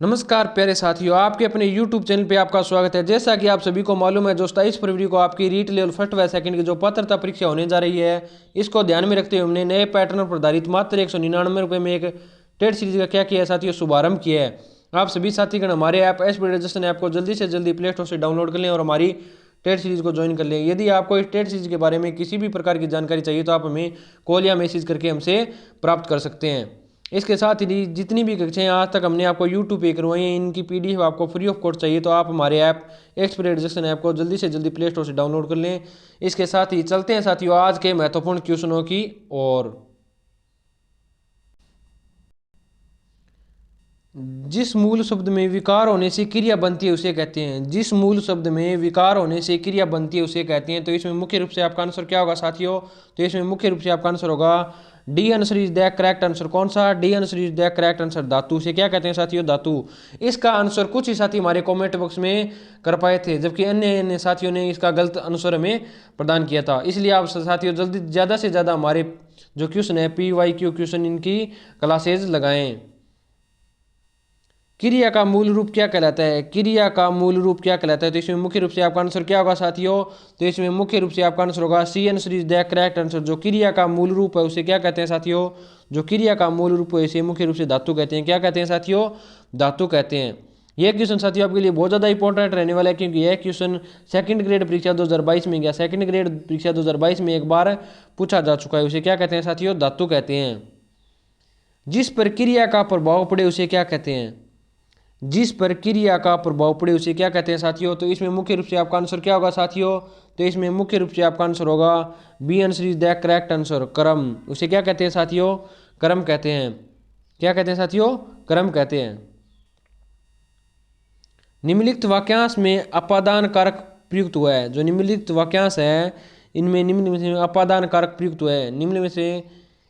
नमस्कार प्यारे साथियों, आपके अपने YouTube चैनल पे आपका स्वागत है। जैसा कि आप सभी को मालूम है, जो 27 फरवरी को आपकी रीट लेवल फर्स्ट व सेकंड की जो पात्रता परीक्षा होने जा रही है, इसको ध्यान में रखते हुए हमने नए पैटर्न पर आधारित मात्र 199 रुपये में एक टेट सीरीज का क्या किया है साथियों, शुभारंभ किया है। आप सभी साथीगण हमारे ऐप एसपी रजिस्ट्रेशन ऐप को जल्दी से जल्दी प्ले स्टोर से डाउनलोड कर लें और हमारी टेट सीरीज को ज्वाइन कर लें। यदि आपको इस टेट सीरीज के बारे में किसी भी प्रकार की जानकारी चाहिए तो आप हमें कॉल या मैसेज करके हमसे प्राप्त कर सकते हैं। इसके साथ ही जितनी भी कक्षाएं आज तक हमने आपको यूट्यूब पे करवाई हैं, इनकी पीडीएफ आपको फ्री ऑफ कॉस्ट चाहिए तो आप हमारे ऐप एक्सपीरियंस रजिस्ट्रेशन ऐप को जल्दी से जल्दी प्ले स्टोर से डाउनलोड कर लें। इसके साथ ही चलते हैं साथियों आज के महत्वपूर्ण क्वेश्चनों की ओर। जिस मूल शब्द में विकार होने से क्रिया बनती है उसे कहते हैं। जिस मूल शब्द में विकार होने से क्रिया बनती है उसे कहते हैं। तो इसमें मुख्य रूप से आपका आंसर क्या होगा साथियों? तो इसमें मुख्य रूप से आपका आंसर होगा D answer is the correct answer. कौन सा? D answer is the correct answer. धातु से क्या कहते हैं साथियों? धातु। इसका आंसर कुछ ही साथी हमारे कमेंट बॉक्स में कर पाए थे, जबकि अन्य साथियों ने इसका गलत आंसर हमें प्रदान किया था। इसलिए आप साथियों जल्दी ज़्यादा से ज़्यादा हमारे जो क्वेश्चन है PYQ क्वेश्चन, इनकी क्लासेज लगाएं। क्रिया का मूल रूप क्या कहलाता है? क्रिया का मूल रूप क्या कहलाता है? तो इसमें मुख्य रूप से आपका आंसर क्या होगा साथियों? तो इसमें मुख्य रूप से आपका आंसर होगा C answer is the correct answer. जो क्रिया का मूल रूप है उसे क्या कहते हैं साथियों? जो क्रिया का मूल रूप है इसे मुख्य रूप से धातु कहते हैं। क्या कहते हैं साथियों? धातु कहते हैं। यह क्वेश्चन साथियों आपके लिए बहुत ज़्यादा इंपॉर्टेंट रहने वाला है, क्योंकि यह क्वेश्चन सेकंड ग्रेड परीक्षा 2022 में गया। सेकंड ग्रेड परीक्षा 2022 में एक बार पूछा जा चुका है। उसे क्या कहते हैं साथियों? धातु कहते हैं। जिस पर क्रिया का प्रभाव पड़े उसे क्या कहते हैं? जिस पर क्रिया का प्रभाव पड़े उसे क्या कहते हैं साथियों? तो इसमें मुख्य रूप से आपका आंसर क्या होगा साथियों? तो इसमें मुख्य रूप से आपका आंसर होगा B answer is the correct answer, क्रम। उसे क्या कहते हैं साथियों? क्रम कहते हैं। क्या कहते हैं साथियों? क्रम कहते हैं। निम्नलिखित वाक्यांश में अपादान कारक प्रयुक्त हुआ है। जो निम्नलिखित वाक्यांश है इनमें निम्न में से अपादान कारक प्रयुक्त हुआ है। निम्न में से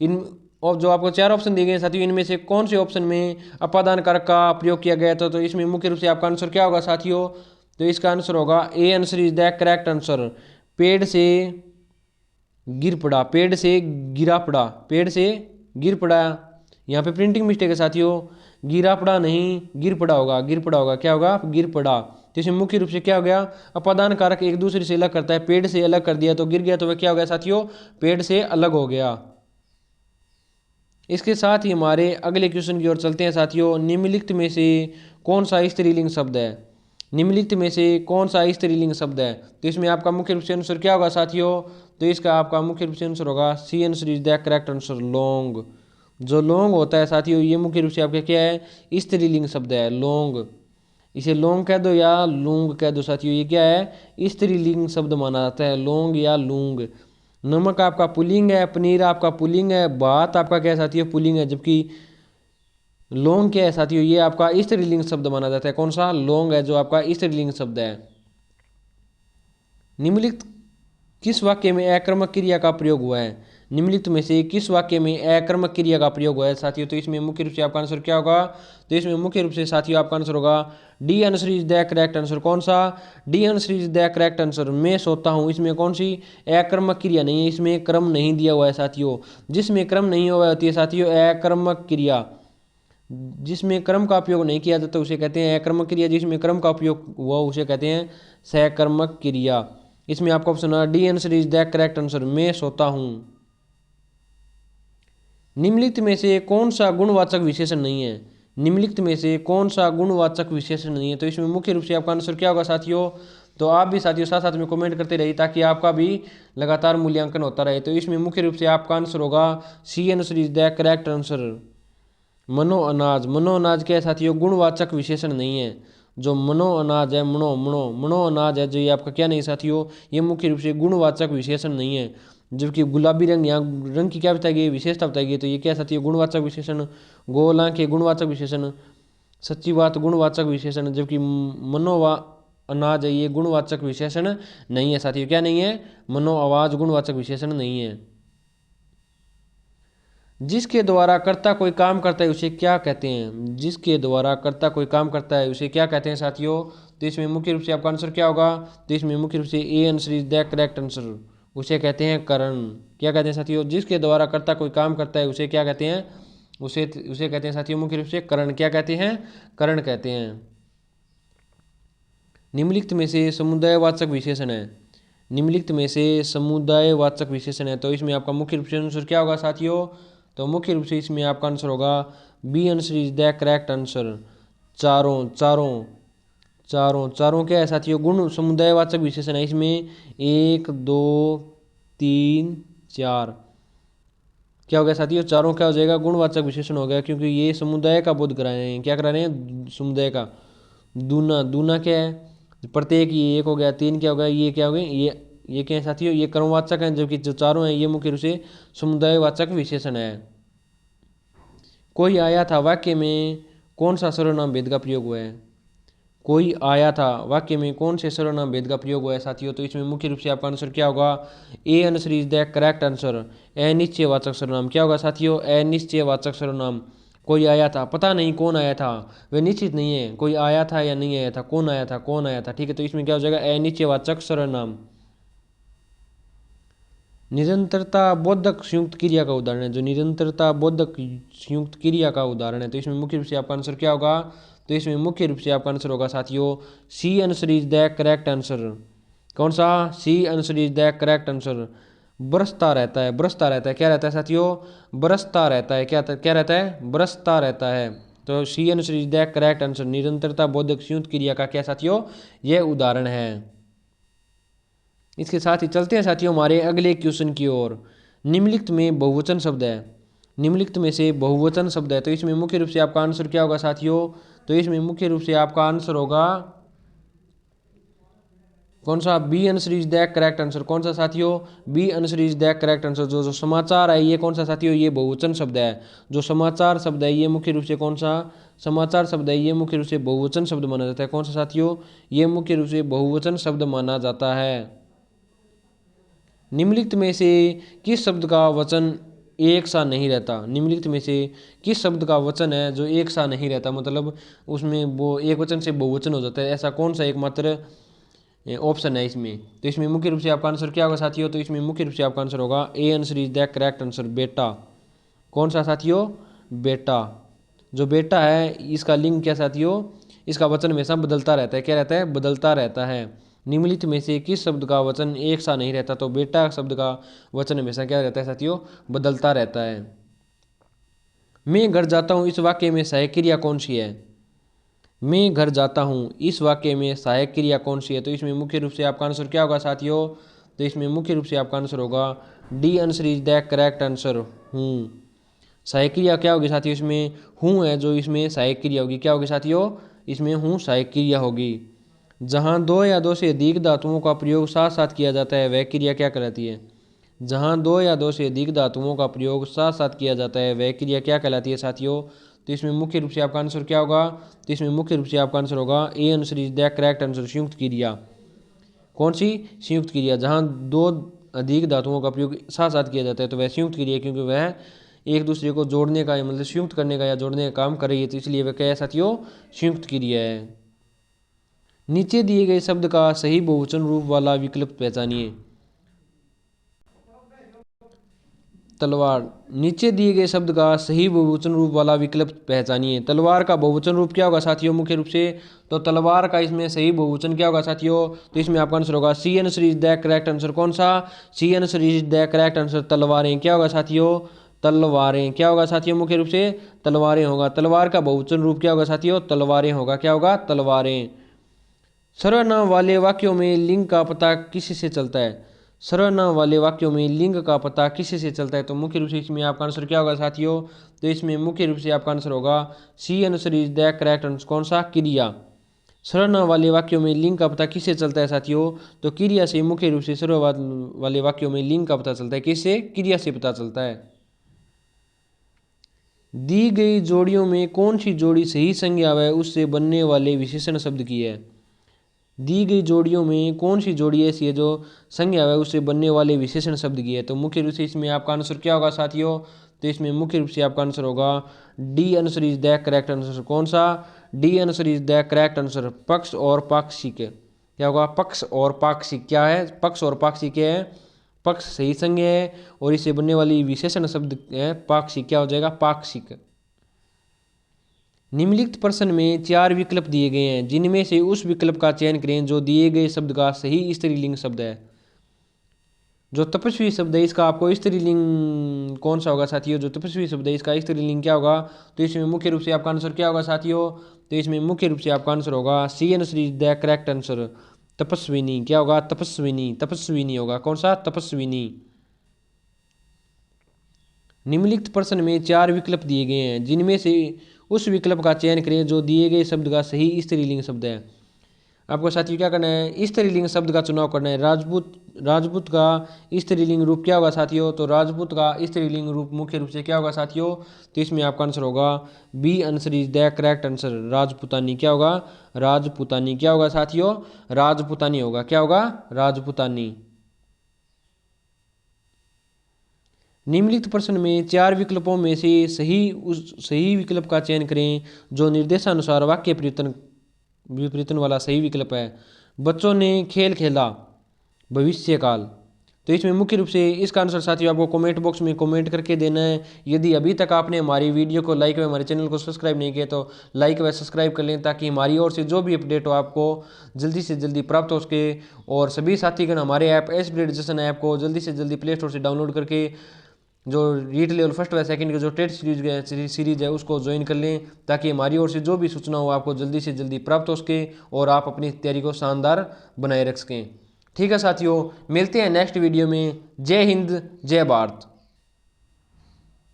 इन और जो आपको 4 ऑप्शन दिए गए साथियों, इनमें से कौन से ऑप्शन में अपादान कारक का प्रयोग किया गया था? तो इसमें मुख्य रूप से आपका आंसर क्या होगा साथियों? तो इसका आंसर होगा A answer is the correct answer. पेड़ से गिर पड़ा, पेड़ से गिरा पड़ा, पेड़ से गिर पड़ा। यहाँ पे प्रिंटिंग मिस्टेक है साथियों, गिरा पड़ा नहीं, गिर पड़ा होगा। गिर पड़ा होगा, क्या होगा? गिर पड़ा। तो इसमें मुख्य रूप से क्या हो गया? अपादान कारक एक दूसरे से अलग करता है। पेड़ से अलग कर दिया तो गिर गया, तो वह क्या हो गया साथियों? पेड़ से अलग हो गया। इसके साथ ही हमारे अगले क्वेश्चन की ओर चलते हैं साथियों। निम्नलिखित में से कौन सा स्त्रीलिंग शब्द है? निम्नलिखित में से कौन सा स्त्रीलिंग शब्द है? तो इसमें आपका मुख्य रूप से आंसर क्या होगा साथियों? तो इसका आपका मुख्य रूप से आंसर होगा C answer is the correct answer, लौंग। जो लौंग होता है साथियों, ये मुख्य रूप से आपका क्या है? स्त्रीलिंग शब्द है, लौंग। इसे लौंग कह दो या लूंग कह दो साथियों, ये क्या है? स्त्रीलिंग शब्द माना जाता है, लौंग या लूंग। नमक आपका पुल्लिंग है, पनीर आपका पुल्लिंग है, भात आपका क्या है साथियों? पुल्लिंग है। जबकि लौंग क्या है साथियों? ये आपका स्त्रीलिंग शब्द माना जाता है। कौन सा? लौंग है जो आपका स्त्रीलिंग शब्द है। निम्नलिखित किस वाक्य में अकर्मक क्रिया का प्रयोग हुआ है? निम्नलिखित में से किस वाक्य में अकर्मक क्रिया का प्रयोग हुआ है साथियों? तो इसमें मुख्य रूप से आपका आंसर क्या होगा? तो इसमें मुख्य रूप से साथियों आपका आंसर होगा D answer is the correct answer. कौन सा? D answer is the correct answer. मैं सोता हूँ, इसमें कौन सी अकर्मक क्रिया नहीं है, इसमें क्रम नहीं दिया हुआ है साथियों। जिसमें क्रम नहीं हुआ होती है साथियों अकर्मक क्रिया। जिसमें क्रम का उपयोग नहीं किया जाता उसे कहते हैं अकर्मक क्रिया। जिसमें क्रम का उपयोग हुआ उसे कहते हैं सकर्मक क्रिया। इसमें आपका ऑप्शन है D answer is the correct answer, मैं सोता हूं। निम्नलिखित में से कौन सा गुणवाचक विशेषण नहीं है? निम्नलिखित में से कौन सा गुणवाचक विशेषण नहीं है? तो इसमें मुख्य रूप से आपका आंसर क्या होगा साथियों? तो आप भी साथियों साथ साथ में कमेंट करते रहिए ताकि आपका भी लगातार मूल्यांकन होता रहे। तो इसमें मुख्य रूप से आपका आंसर होगा C answer is the correct answer, मनो अनाज। मनो अनाज क्या है साथियों? गुणवाचक विशेषण नहीं है। जो मनो अनाज है, मनो मनो मनो अनाज है जो, ये आपका क्या नहीं साथियों? ये मुख्य रूप से गुणवाचक विशेषण नहीं है। जबकि गुलाबी रंग, यहाँ रंग की क्या बताएगी? विशेषता बताएगी। तो ये क्या साथियों? गुणवाचक विशेषण। गोल आंखें गुणवाचक विशेषण, सच्ची बात गुणवाचक विशेषण। जबकि मनो व अनाज है, ये गुणवाचक विशेषण नहीं है साथियों। क्या नहीं है? मनो आवाज गुणवाचक विशेषण नहीं है। जिसके द्वारा कर्ता कोई काम करता है उसे क्या कहते हैं? जिसके द्वारा कर्ता कोई काम करता है उसे क्या कहते हैं साथियों? तो इसमें मुख्य रूप से आपका आंसर क्या होगा? तो इसमें मुख्य रूप से ए answer is the correct answer, उसे कहते हैं करण। क्या कहते हैं साथियों? जिसके द्वारा कर्ता कोई काम करता है उसे क्या कहते हैं? उसे उसे कहते हैं साथियों मुख्य रूप से करण। क्या कहते हैं? करण कहते हैं। निम्नलिखित में से समुदायवाचक विशेषण है। निम्नलिखित में से समुदायवाचक विशेषण है, तो इसमें आपका मुख्य रूप से आंसर क्या होगा साथियों? तो मुख्य रूप से इसमें आपका आंसर होगा B answer is the correct answer. चारों चारों चारों चारों क्या है साथियों? गुण समुदायवाचक विशेषण है। इसमें 1 2 3 4 क्या हो गया साथियों? चारों क्या हो जाएगा? गुणवाचक विशेषण हो गया, क्योंकि ये समुदाय का बोध करा रहे हैं। क्या करा रहे हैं? समुदाय का। दूना, दूना क्या है? प्रत्येक, ये 1 हो गया। 3 क्या हो गया? ये क्या हो गए? ये क्या है साथियों? ये कर्मवाचक है, जबकि जो चारों हैं ये मुख्य रूप से समुदायवाचक विशेषण है। कोई आया था वाक्य में कौन सा सर्वनाम भेद का प्रयोग हुआ है? कोई आया था वाक्य में कौन से सर्वनाम भेद का प्रयोग हुआ है साथियों? तो इसमें मुख्य रूप से आपका आंसर क्या होगा? A answer is the correct answer. अनिश्चयवाचक सर्वनाम। क्या होगा साथियों? अनिश्चयवाचक सर्वनाम। कोई आया था, पता नहीं कौन आया था, वह निश्चित नहीं है। कोई आया था या नहीं आया था, कौन आया था, कौन आया था। ठीक है, तो इसमें क्या हो जाएगा? अनिश्चयवाचक सर्वनाम। निरंतरता बोधक संयुक्त क्रिया का उदाहरण है। जो निरंतरता बोधक संयुक्त क्रिया का उदाहरण है, तो इसमें मुख्य रूप से आपका आंसर क्या होगा? तो इसमें मुख्य रूप से आपका आंसर होगा साथियों C answer is the correct answer. कौन सा? C answer is the correct answer. बरसता रहता है, बरसता रहता है। क्या रहता है साथियों? बरसता रहता है। क्या रहता है? बरसता रहता है। तो C answer is the correct answer. निरंतरता बोधक संयुक्त क्रिया का क्या साथियों? यह उदाहरण है। इसके साथ ही चलते हैं साथियों हमारे अगले क्वेश्चन की ओर। निम्नलिखित में बहुवचन शब्द है। निम्नलिखित में से बहुवचन शब्द है, तो इसमें मुख्य रूप से आपका आंसर क्या होगा साथियों? तो इसमें मुख्य रूप से आपका आंसर होगा कौन सा? B answer is the correct answer. कौन सा साथियों? B answer is the correct answer. जो समाचार है ये कौन सा साथियों? ये बहुवचन शब्द है। जो समाचार शब्द है ये मुख्य रूप से कौन सा? समाचार शब्द है ये मुख्य रूप से बहुवचन शब्द माना जाता है। कौन सा साथियों? ये मुख्य रूप से बहुवचन शब्द माना जाता है। निम्नलिखित में से किस शब्द का वचन एक सा नहीं रहता? निम्नलिखित में से किस शब्द का वचन है जो एक सा नहीं रहता, मतलब उसमें वो एक वचन से बहुवचन हो जाता है? ऐसा कौन सा एकमात्र ऑप्शन है इसमें? तो इसमें मुख्य रूप से आपका आंसर क्या होगा साथियों? तो इसमें मुख्य रूप से आपका आंसर होगा A answer is the correct answer, बेटा। कौन सा साथियों? बेटा। जो बेटा है इसका लिंग क्या साथियों? इसका वचन हमेशा बदलता रहता है। क्या रहता है? बदलता रहता है। निम्नलिखित में से किस शब्द का वचन एक सा नहीं रहता? तो बेटा शब्द का वचन हमेशा क्या रहता है साथियों? बदलता रहता है। मैं घर जाता हूँ इस वाक्य में सहायक क्रिया कौन सी है? मैं घर जाता हूँ इस वाक्य में सहायक क्रिया कौन सी है? तो इसमें मुख्य रूप से आपका आंसर क्या होगा साथियों? तो इसमें मुख्य रूप से आपका आंसर होगा D answer is the correct answer, हूँ। सहायक क्रिया क्या होगी साथियों? इसमें हूँ है, जो इसमें सहायक क्रिया होगी। क्या होगी साथियों? इसमें हूँ सहायक क्रिया होगी। जहाँ दो या दो से अधिक धातुओं का प्रयोग साथ साथ किया जाता है वह क्रिया क्या कहलाती है? जहाँ दो या दो से अधिक धातुओं का प्रयोग साथ साथ किया जाता है वह क्रिया क्या कहलाती है साथियों? तो इसमें मुख्य रूप से आपका आंसर क्या होगा? तो इसमें मुख्य रूप से आपका आंसर होगा A answer is the correct answer, संयुक्त क्रिया। कौन सी? संयुक्त क्रिया। जहाँ दो अधिक धातुओं का प्रयोग साथ साथ किया जाता है तो वह संयुक्त क्रिया, क्योंकि वह एक दूसरे को जोड़ने का मतलब संयुक्त करने का या जोड़ने का काम कर रही है, तो इसलिए वह क्या है साथियों? संयुक्त क्रिया है। नीचे दिए गए शब्द का सही बहुवचन रूप वाला विकल्प पहचानिए। तलवार। नीचे दिए गए शब्द का सही बहुवचन रूप वाला विकल्प पहचानिए। तलवार का बहुवचन रूप क्या होगा साथियों? मुख्य रूप से तो तलवार का इसमें सही बहुवचन क्या होगा साथियों? तो इसमें आपका आंसर होगा C answer is the correct answer. कौन सा? C answer is the correct answer, तलवारें। क्या होगा साथियों? तलवारें। क्या होगा साथियों? मुख्य रूप से तलवारें होगा। तलवार का बहुवचन रूप क्या होगा साथियों? तलवारें होगा। क्या होगा? तलवारें। सर्वनाम वाले वाक्यों में लिंग का पता किससे चलता है? सर्वनाम वाले वाक्यों में लिंग का पता किससे चलता है? तो मुख्य रूप से इसमें आपका आंसर क्या होगा साथियों? तो इसमें मुख्य रूप से आपका आंसर होगा C answer is the correct answer. कौन सा? क्रिया। सर्वनाम वाले वाक्यों में लिंग का पता किससे चलता है साथियों? तो क्रिया से मुख्य रूप से सर्वनाम वाले वाक्यों में लिंग का पता चलता है। किससे? क्रिया से पता चलता है। दी गई जोड़ियों में कौन सी जोड़ी सही संज्ञा है उससे बनने वाले विशेषण शब्द की है? दी गई जोड़ियों में कौन सी जोड़ी ऐसी है जो संज्ञा है उससे बनने वाले विशेषण शब्द की है? तो मुख्य रूप से इसमें आपका आंसर क्या होगा साथियों? तो इसमें मुख्य रूप से आपका आंसर होगा D answer is the correct answer. कौन सा? D answer is the correct answer. पक्ष और पाक्षिक। क्या होगा? पक्ष और पाक्षिक। क्या है? पक्ष और पाक्षिक है। पक्ष सही संज्ञा है और इससे बनने वाली विशेषण शब्द है पाक्षिक। क्या हो जाएगा? पाक्षिक। निम्नलिखित प्रश्न में 4 विकल्प दिए गए हैं, जिनमें से उस विकल्प का चयन करें जो दिए गए शब्द का सही स्त्रीलिंग शब्द है। जो तपस्वी शब्द है इसका आपको स्त्रीलिंग कौन सा होगा साथियों? जो तपस्वी शब्द है इसका स्त्रीलिंग क्या होगा? तो इसमें मुख्य रूप से आपका आंसर क्या होगा साथियों? तो इसमें मुख्य रूप से आपका आंसर होगा C and three the correct answer, Tapaswini. क्या होगा? तपस्विनी, तपस्विनी होगा। कौन सा? तपस्विनी। निम्नलिखित प्रश्न में 4 विकल्प दिए गए हैं, जिनमें से उस विकल्प का चयन करें जो दिए गए शब्द का सही स्त्रीलिंग शब्द है। आपको साथियों क्या करना है? स्त्रीलिंग शब्द का चुनाव करना है। राजपूत, राजपूत का स्त्रीलिंग रूप क्या होगा साथियों? तो राजपूत का स्त्रीलिंग रूप मुख्य रूप से क्या होगा साथियों? तो इसमें आपका आंसर होगा B answer is the correct answer, राजपुतानी। क्या होगा? राजपुतानी। क्या होगा साथियों? राजपुतानी होगा। क्या होगा? राजपुतानी। निम्नलिखित प्रश्न में 4 विकल्पों में से सही विकल्प का चयन करें जो निर्देशानुसार वाक्य विपरीतन वाला सही विकल्प है। बच्चों ने खेल खेला, भविष्यकाल। तो इसमें मुख्य रूप से इसका आंसर साथियों आपको कमेंट बॉक्स में कमेंट करके देना है। यदि अभी तक आपने हमारी वीडियो को लाइक व हमारे चैनल को सब्सक्राइब नहीं किया तो लाइक व सब्सक्राइब कर लें, ताकि हमारी ओर से जो भी अपडेट हो आपको जल्दी से जल्दी प्राप्त हो सके। और सभी साथीगण हमारे app S B education app को जल्दी से जल्दी प्ले स्टोर से डाउनलोड करके जो रीट लेवल फर्स्ट व सेकंड का जो टेस्ट सीरीज है उसको ज्वाइन कर लें, ताकि हमारी ओर से जो भी सूचना हो आपको जल्दी से जल्दी प्राप्त हो सके और आप अपनी तैयारी को शानदार बनाए रख सकें। ठीक है साथियों, मिलते हैं नेक्स्ट वीडियो में। जय हिंद, जय भारत।